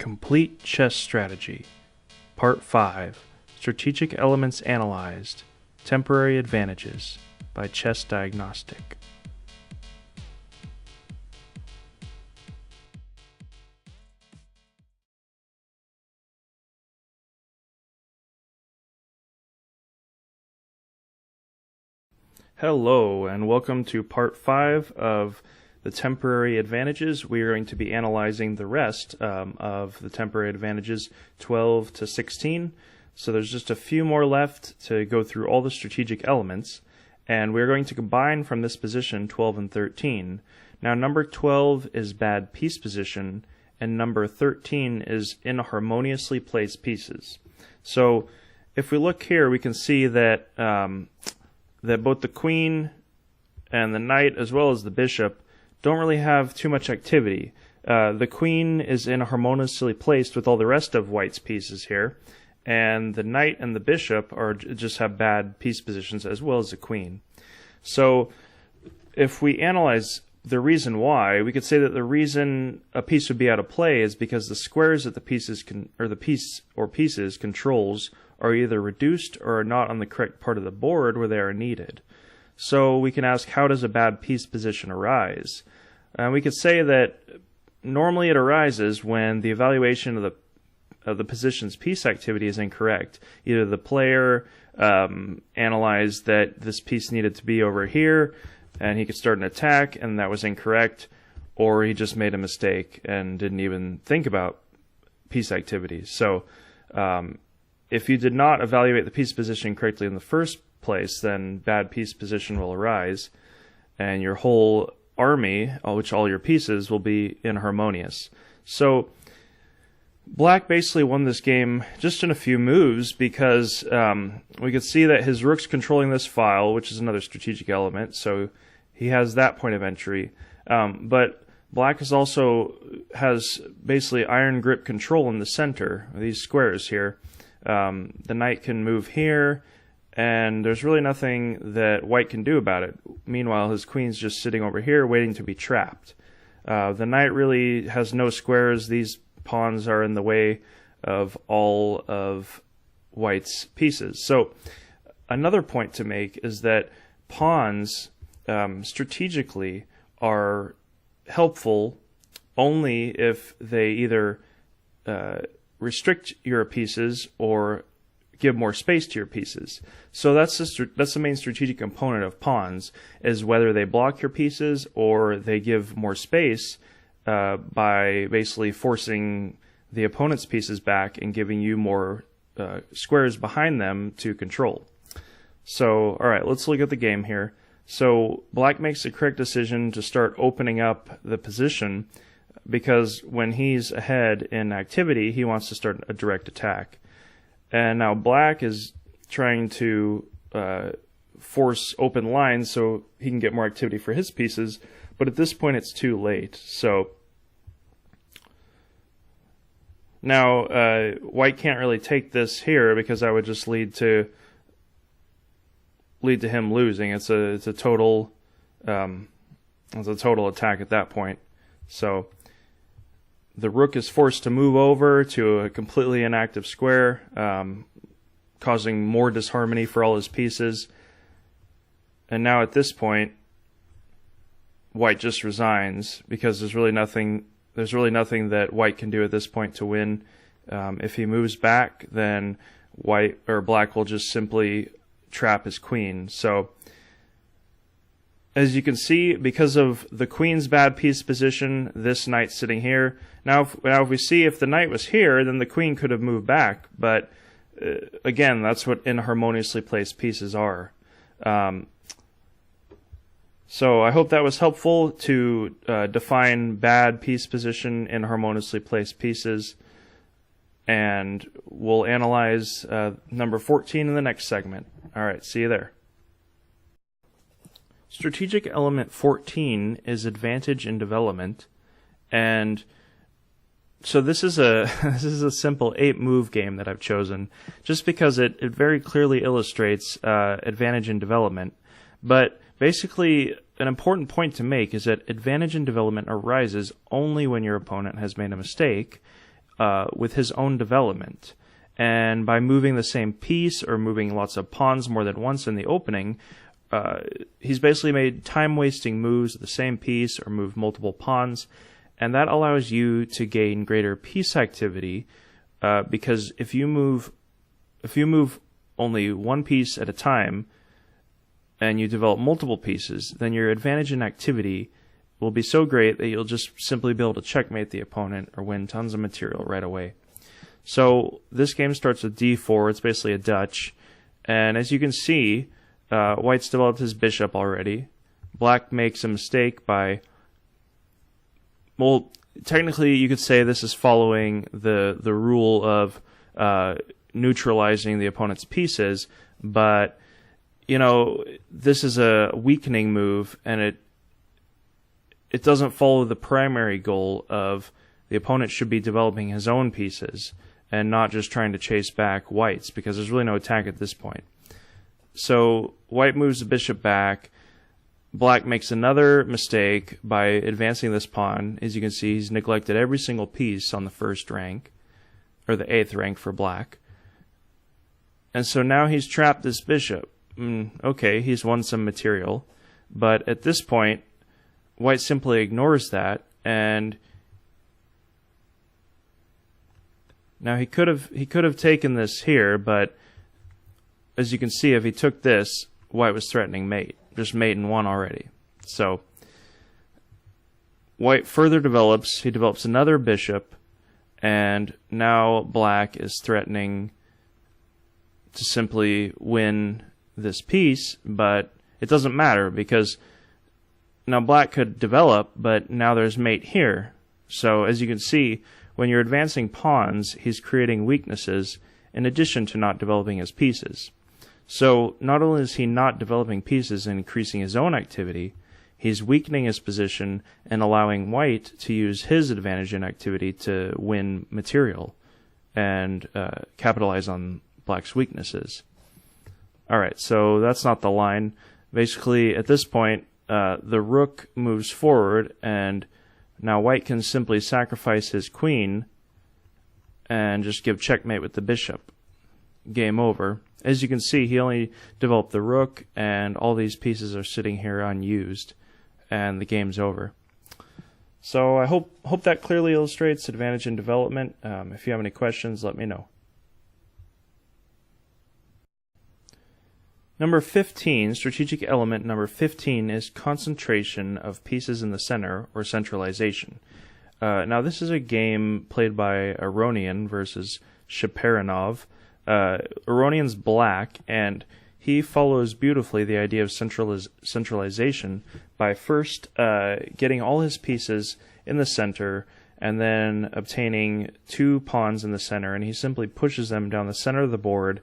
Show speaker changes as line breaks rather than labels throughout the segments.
Complete Chess Strategy, Part 5, Strategic Elements Analyzed, Temporary Advantages, by Chess Diagnostic. Hello, and welcome to Part 5 of the Temporary Advantages. We are going to be analyzing the rest of the Temporary Advantages 12 to 16. So there's just a few more left to go through all the strategic elements, and we're going to combine from this position 12 and 13. Now number 12 is bad piece position, and number 13 is inharmoniously placed pieces. So if we look here, we can see that that both the queen and the knight, as well as the bishop, don't really have too much activity. The queen is inharmoniously placed with all the rest of white's pieces here, and the knight and the bishop just have bad piece positions, as well as the queen. So if we analyze the reason why, we could say that the reason a piece would be out of play is because the squares that the pieces pieces controls are either reduced or are not on the correct part of the board where they are needed. So we can ask, how does a bad piece position arise? We could say that normally it arises when the evaluation of the position's piece activity is incorrect. Either the player analyzed that this piece needed to be over here and he could start an attack and that was incorrect, or he just made a mistake and didn't even think about piece activity. So if you did not evaluate the piece position correctly in the first place, then bad piece position will arise, and your whole army, which all your pieces, will be inharmonious. So black basically won this game just in a few moves because we could see that his rook's controlling this file, which is another strategic element, so he has that point of entry. But black has basically iron grip control in the center, these squares here. The knight can move here, and there's really nothing that white can do about it. Meanwhile, his queen's just sitting over here waiting to be trapped. The knight really has no squares. These pawns are in the way of all of white's pieces. So another point to make is that pawns strategically are helpful only if they either restrict your pieces or give more space to your pieces. So that's the main strategic component of pawns, is whether they block your pieces or they give more space by basically forcing the opponent's pieces back and giving you more squares behind them to control. So, alright, let's look at the game here. So black makes the correct decision to start opening up the position, because when he's ahead in activity, he wants to start a direct attack. And now black is trying to force open lines so he can get more activity for his pieces, but at this point it's too late. So now white can't really take this here, because that would just lead to him losing. It's a total attack at that point. So the rook is forced to move over to a completely inactive square, causing more disharmony for all his pieces. And now at this point, white just resigns, because there's really nothing that white can do at this point to win. If he moves back, then black will just simply trap his queen. So as you can see, because of the queen's bad piece position, this knight's sitting here. Now if we see if the knight was here, then the queen could have moved back. But again, that's what inharmoniously placed pieces are. So I hope that was helpful to define bad piece position, inharmoniously placed pieces. And we'll analyze number 14 in the next segment. Alright, see you there. Strategic element 14 is advantage in development, and so this is a simple 8-move game that I've chosen, just because it very clearly illustrates advantage in development. But basically, an important point to make is that advantage in development arises only when your opponent has made a mistake, with his own development. And by moving the same piece or moving lots of pawns more than once in the opening, he's basically made time-wasting moves with the same piece or moved multiple pawns, and that allows you to gain greater piece activity, because if you move only one piece at a time and you develop multiple pieces, then your advantage in activity will be so great that you'll just simply be able to checkmate the opponent or win tons of material right away. So this game starts with d4. It's basically a Dutch, and as you can see, White's developed his bishop already. Black makes a mistake by, well, technically you could say this is following the rule of neutralizing the opponent's pieces, but you know, this is a weakening move, and it doesn't follow the primary goal of the opponent should be developing his own pieces and not just trying to chase back White's, because there's really no attack at this point. So White moves the bishop back. Black makes another mistake by advancing this pawn. As you can see, he's neglected every single piece on the first rank, or the 8th rank for Black. And so now he's trapped this bishop. Okay, he's won some material, but at this point, White simply ignores that, and now he could have taken this here, but as you can see, if he took this, White was threatening mate, just mate in one already. So White further develops. He develops another bishop, and now Black is threatening to simply win this piece, but it doesn't matter because now Black could develop, but now there's mate here. So as you can see, when you're advancing pawns, he's creating weaknesses in addition to not developing his pieces. So not only is he not developing pieces and increasing his own activity, he's weakening his position and allowing White to use his advantage in activity to win material and capitalize on Black's weaknesses. Alright, so that's not the line. Basically, at this point, the rook moves forward, and now White can simply sacrifice his queen and just give checkmate with the bishop. Game over. As you can see, he only developed the rook, and all these pieces are sitting here unused, and the game's over. So I hope that clearly illustrates advantage in development. If you have any questions, let me know. Number 15, strategic element number 15 is concentration of pieces in the center, or centralization. Now this is a game played by Aronian versus Shaparinov. Aronian's black, and he follows beautifully the idea of centralization by first getting all his pieces in the center and then obtaining 2 pawns in the center, and he simply pushes them down the center of the board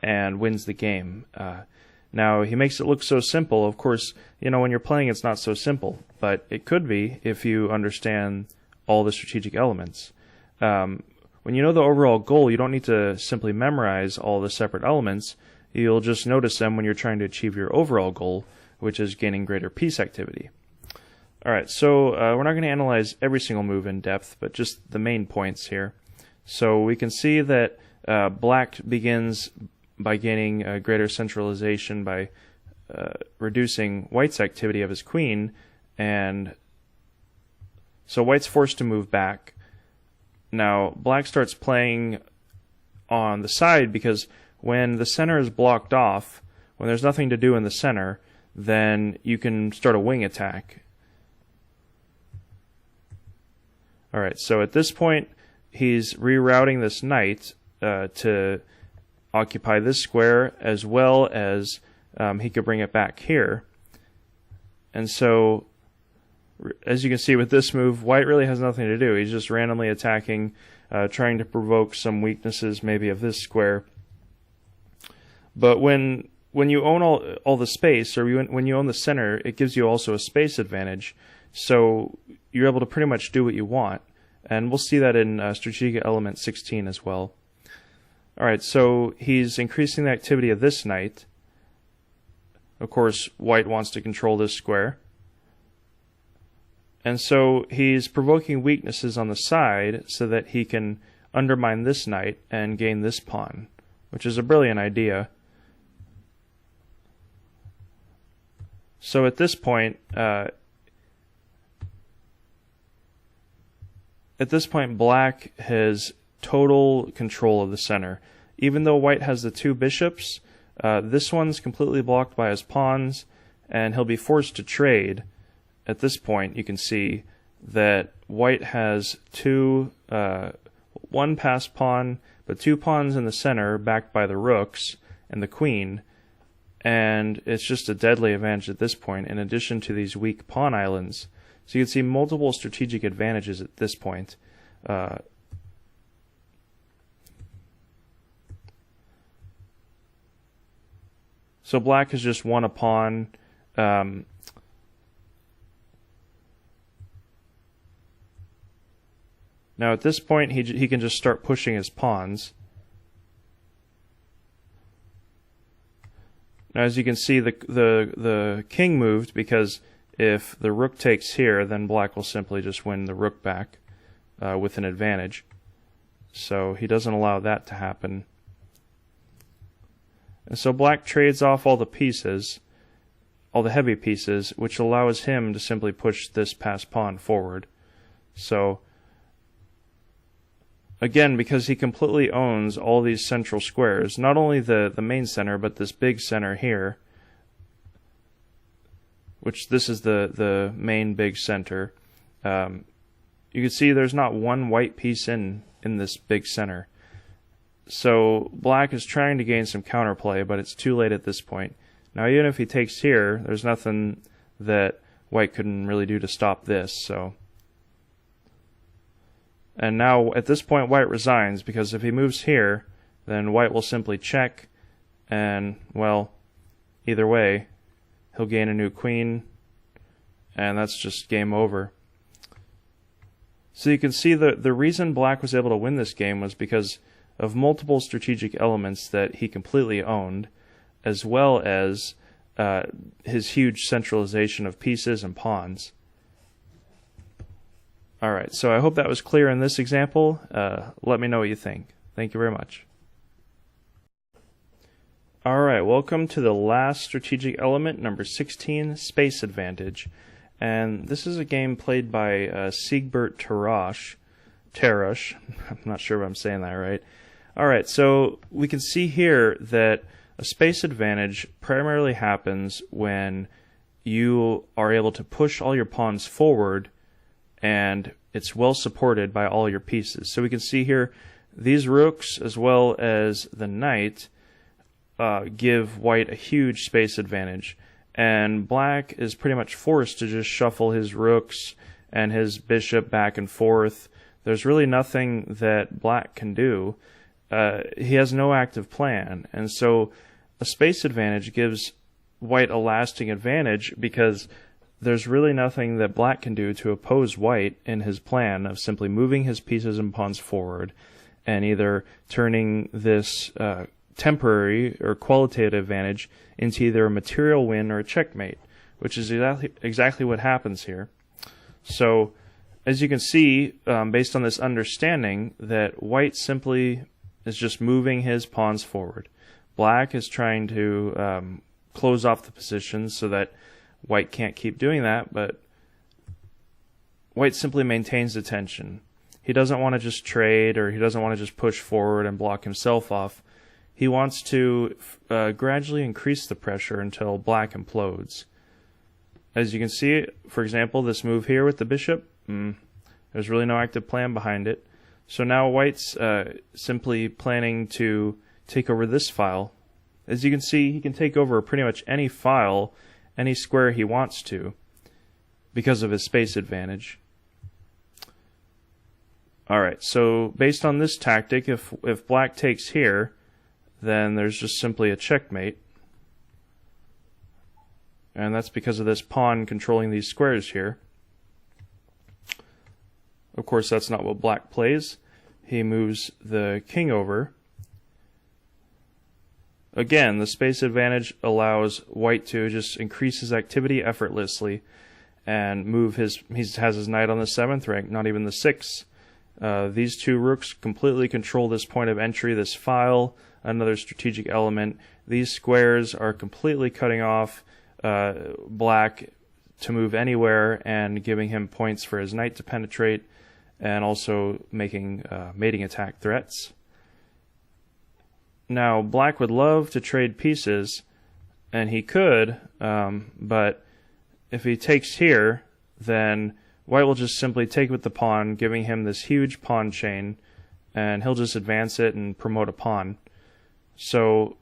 and wins the game. Now, he makes it look so simple. Of course, you know, when you're playing, it's not so simple, but it could be if you understand all the strategic elements. When you know the overall goal, you don't need to simply memorize all the separate elements. You'll just notice them when you're trying to achieve your overall goal, which is gaining greater piece activity. Alright, so we're not going to analyze every single move in depth, but just the main points here. So we can see that Black begins by gaining greater centralization by reducing White's activity of his queen, and so White's forced to move back. Now Black starts playing on the side because when the center is blocked off, when there's nothing to do in the center, then you can start a wing attack. Alright, so at this point he's rerouting this knight to occupy this square, as well as he could bring it back here. And so, as you can see with this move, White really has nothing to do. He's just randomly attacking, trying to provoke some weaknesses maybe of this square. But when you own all the space, or when you own the center, it gives you also a space advantage. So you're able to pretty much do what you want. And we'll see that in strategic element 16 as well. Alright, so he's increasing the activity of this knight. Of course, White wants to control this square. And so he's provoking weaknesses on the side so that he can undermine this knight and gain this pawn, which is a brilliant idea. So at this point, black has total control of the center. Even though white has the two bishops, this one's completely blocked by his pawns, and he'll be forced to trade. At this point, you can see that white has one passed pawn, but two pawns in the center backed by the rooks and the queen, and it's just a deadly advantage at this point, in addition to these weak pawn islands. So you can see multiple strategic advantages at this point. So black has just won a pawn. Now at this point, he can just start pushing his pawns. Now as you can see, the king moved, because if the rook takes here, then black will simply just win the rook back with an advantage. So he doesn't allow that to happen. And so black trades off all the pieces, all the heavy pieces, which allows him to simply push this passed pawn forward. So again, because he completely owns all these central squares, not only the main center, but this big center here, which this is the main big center, you can see there's not one white piece in this big center. So black is trying to gain some counterplay, but it's too late at this point. Now even if he takes here, there's nothing that white couldn't really do to stop this. So, and now at this point white resigns, because if he moves here, then white will simply check, and well, either way, he'll gain a new queen, and that's just game over. So you can see the reason black was able to win this game was because of multiple strategic elements that he completely owned, as well as his huge centralization of pieces and pawns. Alright, so I hope that was clear in this example. Let me know what you think. Thank you very much. Alright, welcome to the last strategic element, number 16, space advantage. And this is a game played by Siegbert Tarasch. I'm not sure if I'm saying that right. Alright, so we can see here that a space advantage primarily happens when you are able to push all your pawns forward and it's well supported by all your pieces. So we can see here these rooks as well as the knight give white a huge space advantage, and black is pretty much forced to just shuffle his rooks and his bishop back and forth. There's really nothing that black can do. He has no active plan, and so a space advantage gives white a lasting advantage, because there's really nothing that black can do to oppose white in his plan of simply moving his pieces and pawns forward and either turning this temporary or qualitative advantage into either a material win or a checkmate, which is exactly what happens here. So as you can see, based on this understanding, that white simply is just moving his pawns forward. Black is trying to close off the position so that white can't keep doing that, but white simply maintains the tension. He doesn't want to just trade, or he doesn't want to just push forward and block himself off. He wants to gradually increase the pressure until black implodes. As you can see, for example, this move here with the bishop, there's really no active plan behind it. So now white's simply planning to take over this file. As you can see, he can take over pretty much any file, any square he wants to, because of his space advantage. Alright, so based on this tactic, if black takes here, then there's just simply a checkmate. And that's because of this pawn controlling these squares here. Of course, that's not what black plays. He moves the king over. Again, the space advantage allows white to just increase his activity effortlessly and move he has his knight on the 7th rank, not even the 6th, These two rooks completely control this point of entry, this file, another strategic element. These squares are completely cutting off black to move anywhere and giving him points for his knight to penetrate, and also making mating attack threats. Now, black would love to trade pieces, and he could, but if he takes here, then white will just simply take with the pawn, giving him this huge pawn chain, and he'll just advance it and promote a pawn. So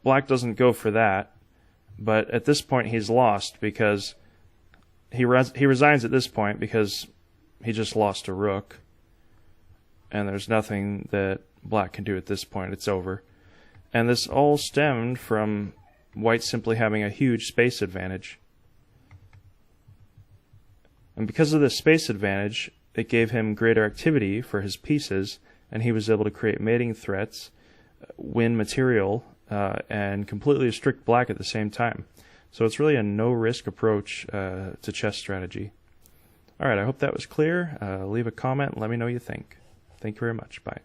black doesn't go for that, but at this point he's lost, because he resigns at this point because he just lost a rook, and there's nothing that black can do at this point. It's over. And this all stemmed from white simply having a huge space advantage. And because of this space advantage, it gave him greater activity for his pieces, and he was able to create mating threats, win material, and completely restrict black at the same time. So it's really a no-risk approach to chess strategy. Alright, I hope that was clear. Leave a comment and let me know what you think. Thank you very much. Bye.